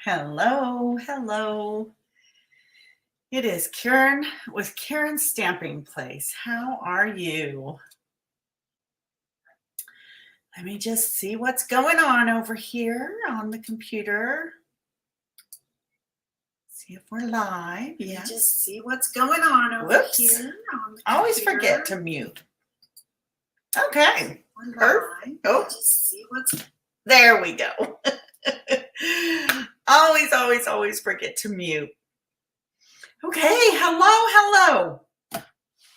Hello, hello. It is Karen with Karen Stamping Place. How are you? Let me just see what's going on over here on the computer. See if we're live. Yeah. Just see what's going on over here on the I always forget to mute. Okay. Perfect. Oh, just see what's there we go. always forget to mute. Okay, hello.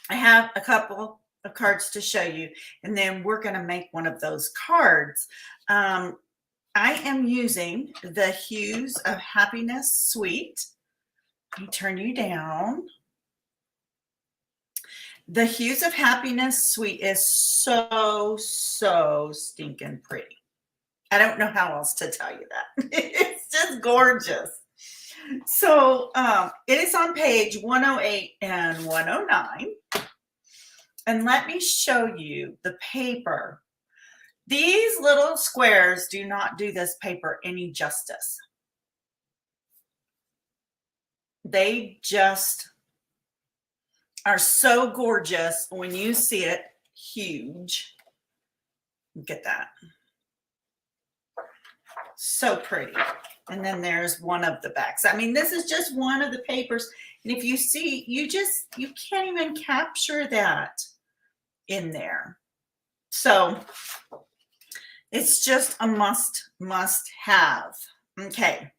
I have a couple of cards to show you, and then we're going to make one of those cards. I am using the Hues of Happiness Suite. Let me turn you down. The Hues of Happiness Suite is so stinking pretty. I don't know how else to tell you that. It's just gorgeous. So it is on page 108 and 109. And let me show you the paper. These little squares do not do this paper any justice. They just are so gorgeous when you see it huge. Look at that. So pretty. And then there's one of the backs. I mean, this is just one of the papers. And if you see, you can't even capture that in there. So it's just a must have. Okay.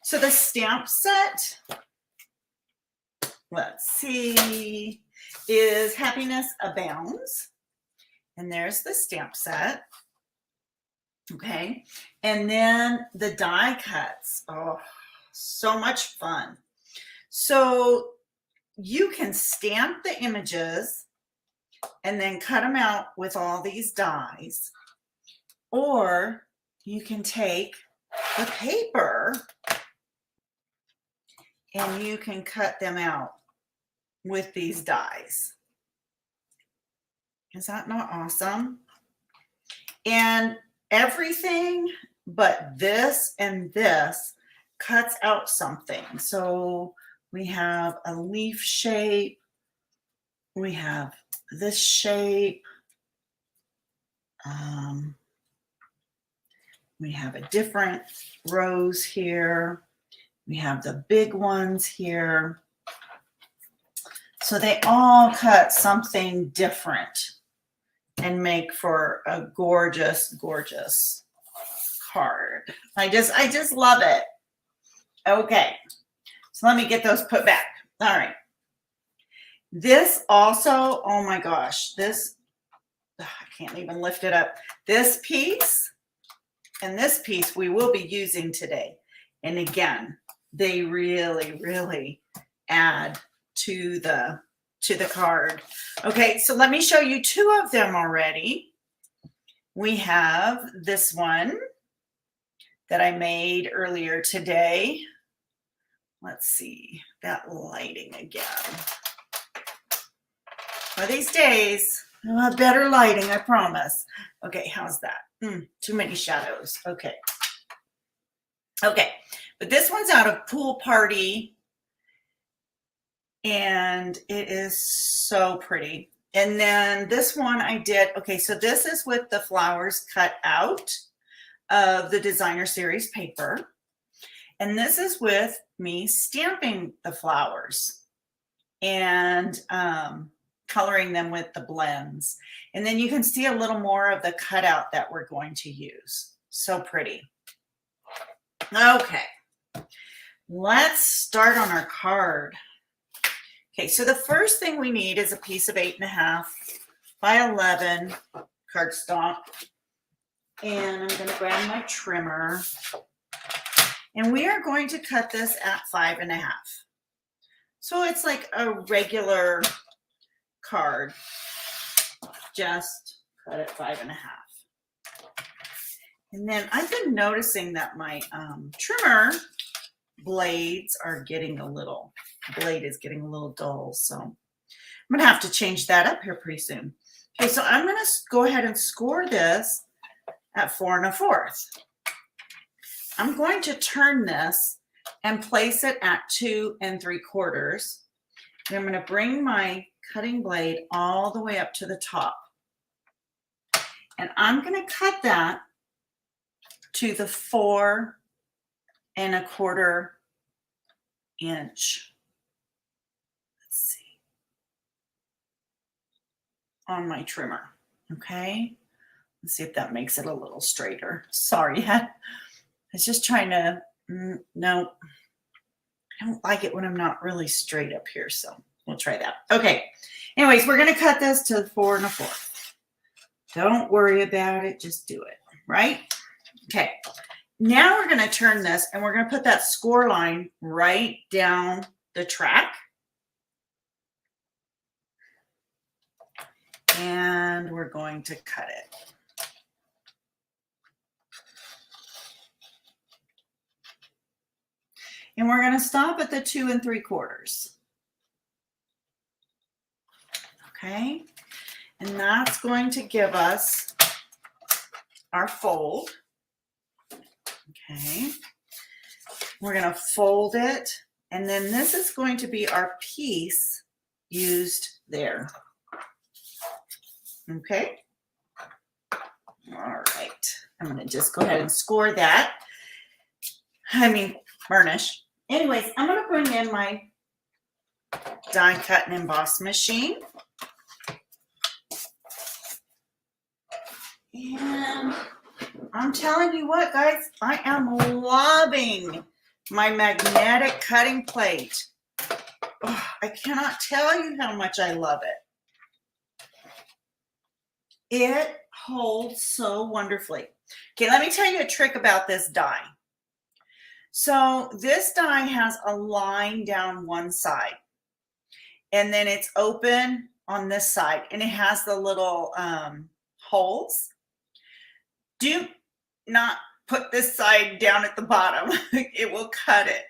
So the stamp set, let's see, is Happiness Abounds. And there's the stamp set. Okay. And then the die cuts. Oh, so much fun. So you can stamp the images and then cut them out with all these dies. Or you can take the paper and you can cut them out with these dies. Is that not awesome? And everything but this and this cuts out something. So we have a leaf shape. We have this shape. We have a different rose here. We have the big ones here. So they all cut something different and make for a gorgeous card. I just love it. Okay. So let me get those put back. All right. This also, oh my gosh, this, I can't even lift it up. This piece and this piece we will be using today. And again, they really add to the card. Okay, so let me show you two of them already. We have this one that I made earlier today. Let's see, that lighting again. One of these days, I'll have better lighting, I promise. Okay, how's that? Too many shadows. Okay, but this one's out of Pool Party, and it is so pretty. And then this one I did, okay, so this is with the flowers cut out of the Designer Series paper. And this is with me stamping the flowers and coloring them with the blends. And then you can see a little more of the cutout that we're going to use. So pretty. Okay, let's start on our card. Okay, so the first thing we need is a piece of 8.5 by 11 cardstock. And I'm going to grab my trimmer. And we are going to cut this at 5.5. So it's like a regular card. Just cut it 5.5. And then I've been noticing that my trimmer blades are getting a little, blade is getting a little dull. So I'm going to have to change that up here pretty soon. Okay, so I'm going to go ahead and score this at 4 1/4. I'm going to turn this and place it at 2 3/4. And I'm going to bring my cutting blade all the way up to the top. And I'm going to cut that to the 4 1/4 inch. Let's see. On my trimmer. Okay. Let's see if that makes it a little straighter. Sorry. I was just trying to, no, I don't like it when I'm not really straight up here. So we'll try that. Okay. Anyways, we're going to cut this to 4 1/4. Don't worry about it. Just do it. Right? Okay. Now we're going to turn this and we're going to put that score line right down the track. And we're going to cut it. And we're going to stop at the 2 3/4. Okay. And that's going to give us our fold. Okay. We're going to fold it. And then this is going to be our piece used there. Okay. All right. I'm going to just go ahead and score that. Burnish. Anyways, I'm going to bring in my die cut and emboss machine. And I'm telling you what, guys, I am loving my magnetic cutting plate. Oh, I cannot tell you how much I love it. It holds so wonderfully. Okay, let me tell you a trick about this die. So this die has a line down one side, and then it's open on this side, and it has the little holes. Do not put this side down at the bottom. It will cut it.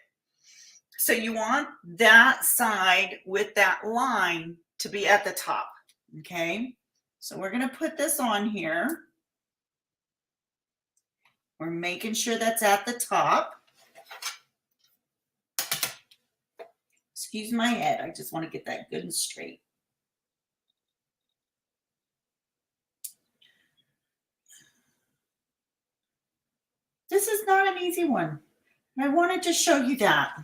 So you want that side with that line to be at the top, okay? So we're going to put this on here. We're making sure that's at the top. Excuse my head. I just want to get that good and straight. This is not an easy one. I wanted to show you that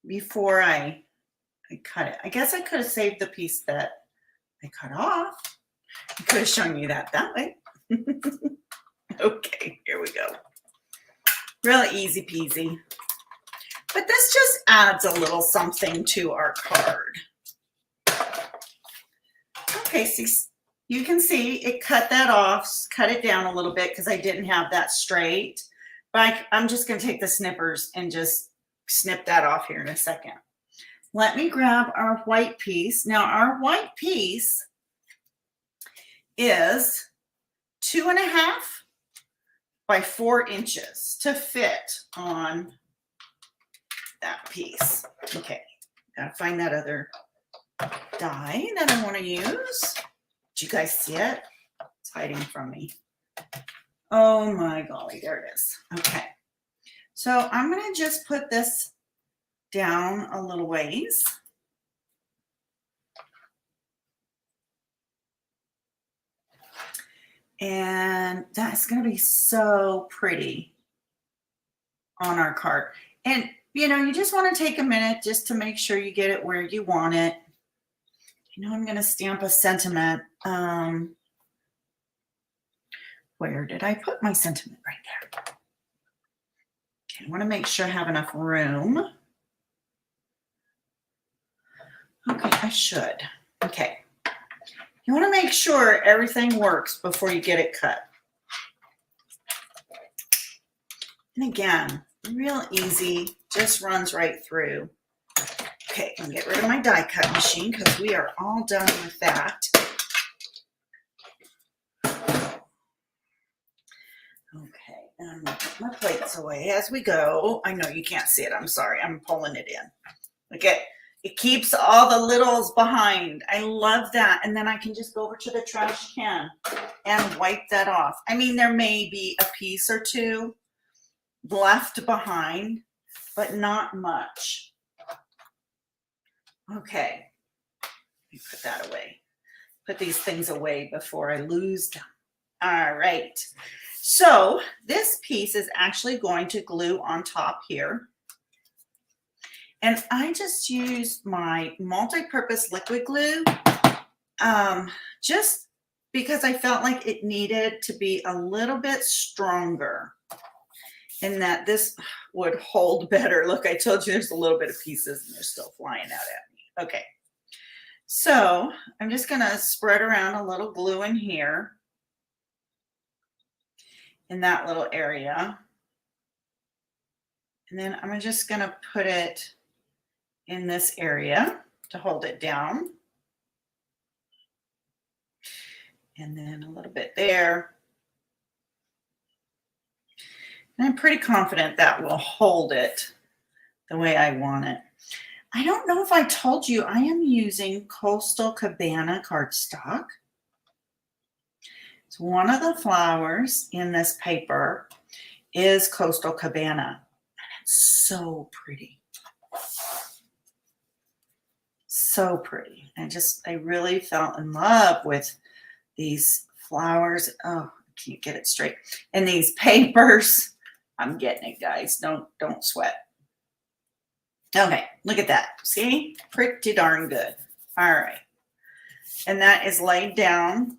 before I cut it. I guess I could have saved the piece that I cut off. I could have shown you that way. Okay, here we go. Really easy peasy. But this just adds a little something to our card. Okay, so you can see it cut that off, cut it down a little bit because I didn't have that straight. But I'm just going to take the snippers and just snip that off here in a second. Let me grab our white piece. Now, our white piece is 2.5 by 4 inches to fit on that piece. Okay, gotta find that other die that I want to use. Did you guys see it? It's hiding from me. Oh my golly, there it is. Okay, so I'm gonna just put this down a little ways. And that's going to be so pretty on our card. And, you know, you just want to take a minute just to make sure you get it where you want it. You know, I'm going to stamp a sentiment. Where did I put my sentiment? Right there. Okay, I want to make sure I have enough room. Okay, I should. Okay. You want to make sure everything works before you get it cut. And again, real easy, just runs right through. Okay, I'm going to get rid of my die cut machine because we are all done with that. Okay, and I'm going to put my plates away as we go. I know you can't see it. I'm sorry. I'm pulling it in. Okay. It keeps all the littles behind. I love that. And then I can just go over to the trash can and wipe that off. I mean, there may be a piece or two, left behind, but not much. Okay, let me put that away. Put these things away before I lose them. All right. So this piece is actually going to glue on top here. And I just used my multi-purpose liquid glue just because I felt like it needed to be a little bit stronger and that this would hold better. Look, I told you there's a little bit of pieces and they're still flying out at me. Okay. So I'm just going to spread around a little glue in here in that little area. And then I'm just going to put it in this area to hold it down. And then a little bit there. And I'm pretty confident that will hold it the way I want it. I don't know if I told you, I am using Coastal Cabana cardstock. So one of the flowers in this paper is Coastal Cabana. And it's so pretty. So pretty. I really fell in love with these flowers. Oh, I can't get it straight. And these papers. I'm getting it, guys. Don't sweat. Okay, look at that. See? Pretty darn good. All right. And that is laid down.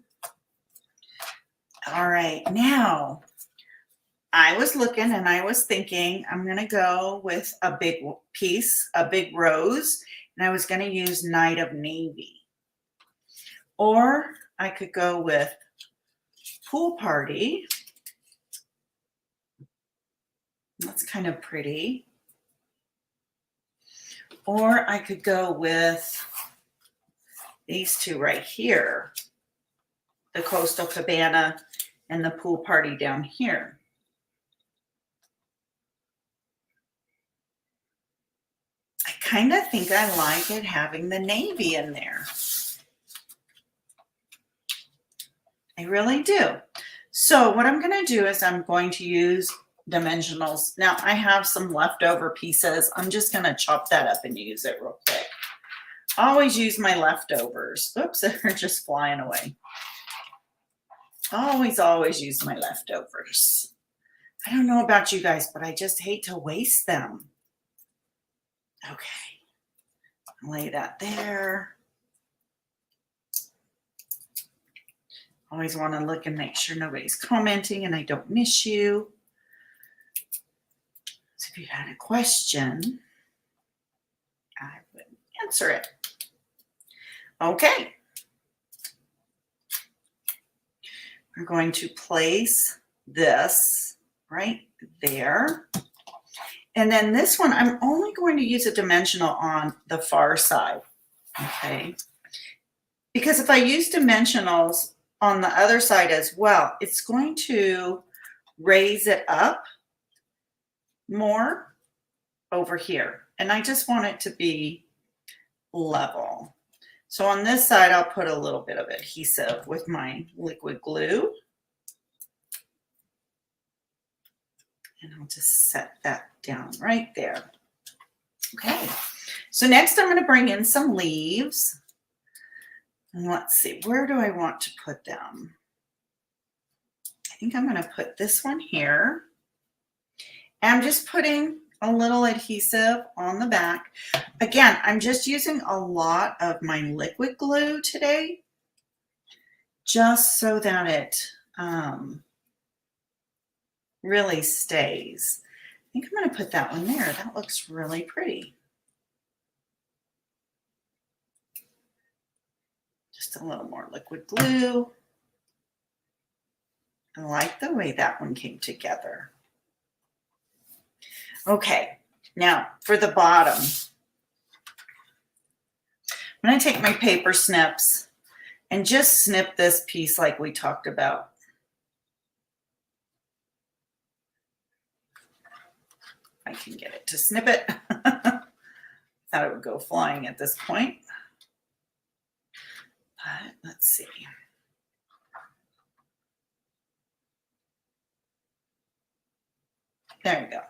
All right. Now, I was looking and I was thinking I'm going to go with a big piece, a big rose, and I was going to use Night of Navy. Or I could go with Pool Party. That's kind of pretty. Or I could go with these two right here, the Coastal Cabana and the Pool Party down here. I kind of think I like it having the navy in there. I really do. So what I'm going to do is I'm going to use dimensionals. Now I have some leftover pieces. I'm just going to chop that up and use it real quick. Always use my leftovers. Oops, they're just flying away. Always use my leftovers. I don't know about you guys, but I just hate to waste them. Okay, lay that there. Always want to look and make sure nobody's commenting and I don't miss you. So if you had a question, I would answer it. Okay. We're going to place this right there. And then this one, I'm only going to use a dimensional on the far side, okay? Because if I use dimensionals on the other side as well, it's going to raise it up more over here. And I just want it to be level. So on this side, I'll put a little bit of adhesive with my liquid glue. And I'll just set that down right there. Okay, so next I'm going to bring in some leaves. And let's see, where do I want to put them? I think I'm going to put this one here. And I'm just putting a little adhesive on the back. Again, I'm just using a lot of my liquid glue today, just so that it really stays. I think I'm going to put that one there. That looks really pretty. Just a little more liquid glue. I like the way that one came together. Okay, now for the bottom, I'm going to take my paper snips and just snip this piece like we talked about. I can get it to snip it. Thought it would go flying at this point. But let's see. There you go.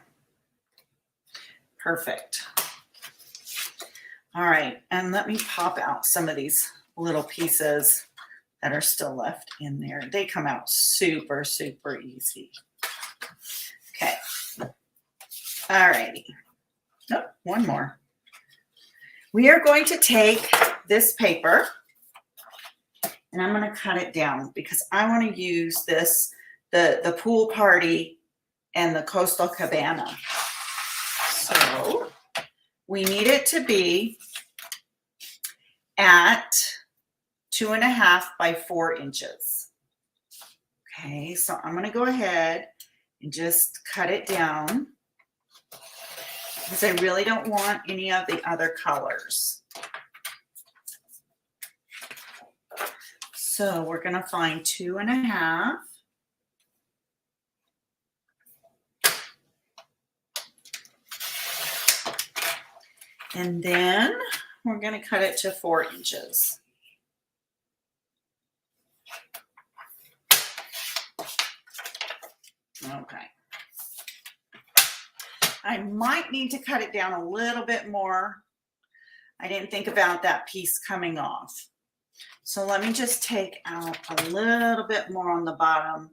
Perfect. All right, and let me pop out some of these little pieces that are still left in there. They come out super, super easy. Okay. All righty. Nope, one more. We are going to take this paper and I'm going to cut it down because I want to use this, the pool party and the coastal cabana. So we need it to be at 2.5 by 4 inches. Okay, so I'm going to go ahead and just cut it down because I really don't want any of the other colors. So we're going to find 2.5. And then we're going to cut it to 4 inches. Okay. I might need to cut it down a little bit more. I didn't think about that piece coming off. So let me just take out a little bit more on the bottom.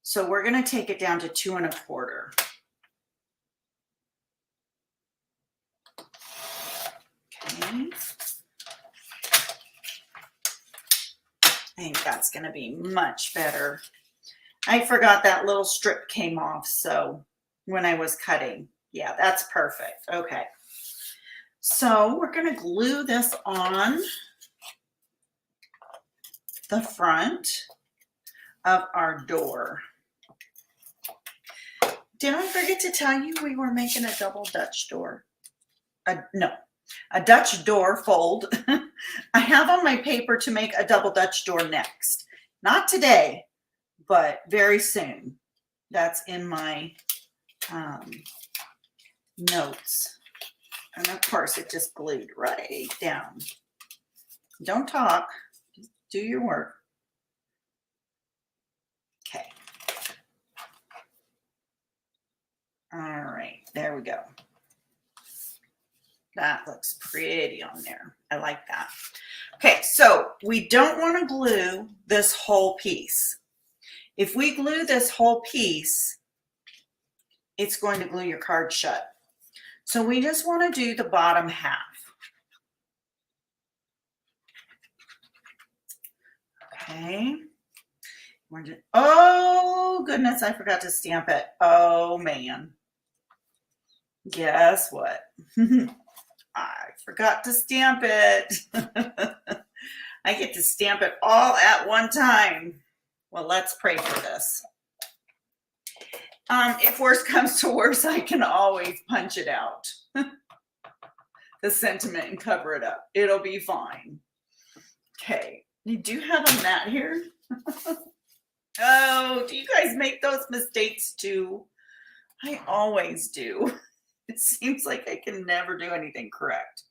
So we're going to take it down to 2.25. Okay. I think that's going to be much better. I forgot that little strip came off, so when I was cutting. Yeah, that's perfect. Okay. So we're going to glue this on the front of our door. Did I forget to tell you we were making a double Dutch door? No, a Dutch door fold. I have on my paper to make a double Dutch door next. Not today, but very soon. That's in my notes. And of course, it just glued right down. Don't talk. Just do your work. Okay. All right. There we go. That looks pretty on there. I like that. Okay. So we don't want to glue this whole piece. If we glue this whole piece, it's going to glue your card shut. So we just want to do the bottom half. Okay. Oh, goodness, I forgot to stamp it. Oh, man. Guess what? I forgot to stamp it. I get to stamp it all at one time. Well, let's pray for this. If worse comes to worse, I can always punch it out. The sentiment and cover it up. It'll be fine. Okay. You do have a mat here. Oh, do you guys make those mistakes too? I always do. It seems like I can never do anything correct.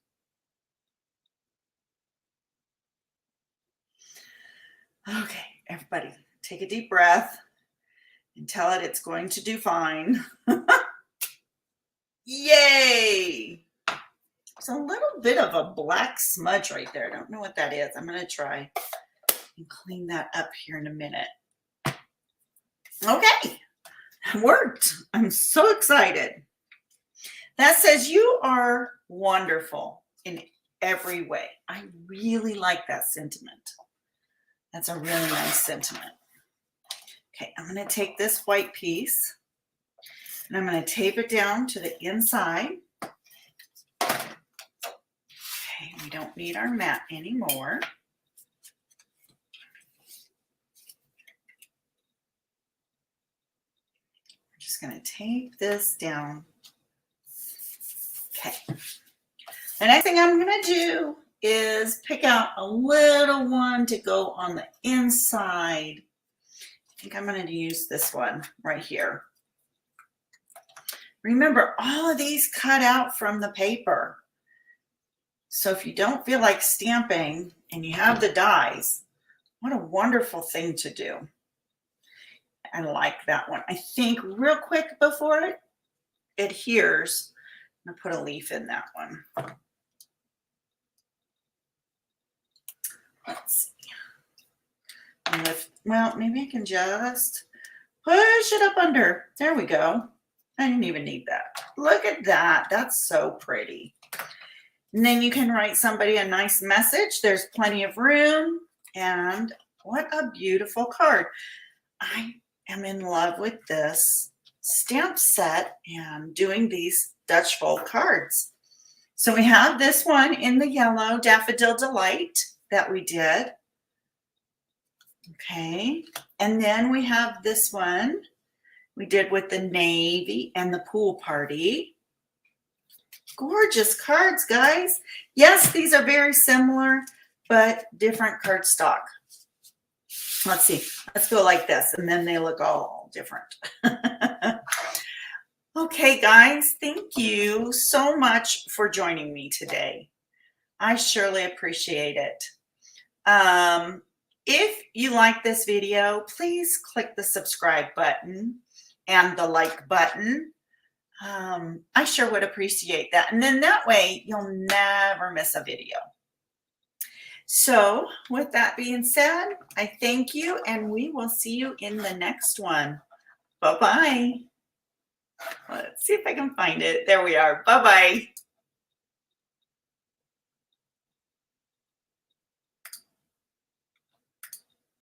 Okay, everybody, take a deep breath and tell it it's going to do fine. Yay! There's a little bit of a black smudge right there. I don't know what that is. I'm going to try and clean that up here in a minute. Okay, it worked. I'm so excited. That says you are wonderful in every way. I really like that sentiment. That's a really nice sentiment. Okay, I'm going to take this white piece and I'm going to tape it down to the inside. Okay, we don't need our mat anymore. I'm just going to tape this down. Okay. The next thing I'm going to do is pick out a little one to go on the inside. I think I'm going to use this one right here. Remember, all of these cut out from the paper. So if you don't feel like stamping and you have the dies, what a wonderful thing to do. I like that one. I think real quick before it adheres, I'm gonna put a leaf in that one. Let's see. And well, maybe I can just push it up under. There we go. I didn't even need that. Look at that. That's so pretty. And then you can write somebody a nice message. There's plenty of room. And what a beautiful card. I am in love with this stamp set and doing these Dutch fold cards. So we have this one in the yellow Daffodil Delight that we did. Okay. And then we have this one we did with the navy and the pool party. Gorgeous cards, guys. Yes, these are very similar, but different cardstock. Let's see. Let's go like this, and then they look all different. Okay, guys, thank you so much for joining me today. I surely appreciate it. If you like this video, please click the subscribe button and the like button. I sure would appreciate that. And then that way you'll never miss a video. So with that being said, I thank you and we will see you in the next one. Bye-bye. Let's see if I can find it. There we are. Bye-bye.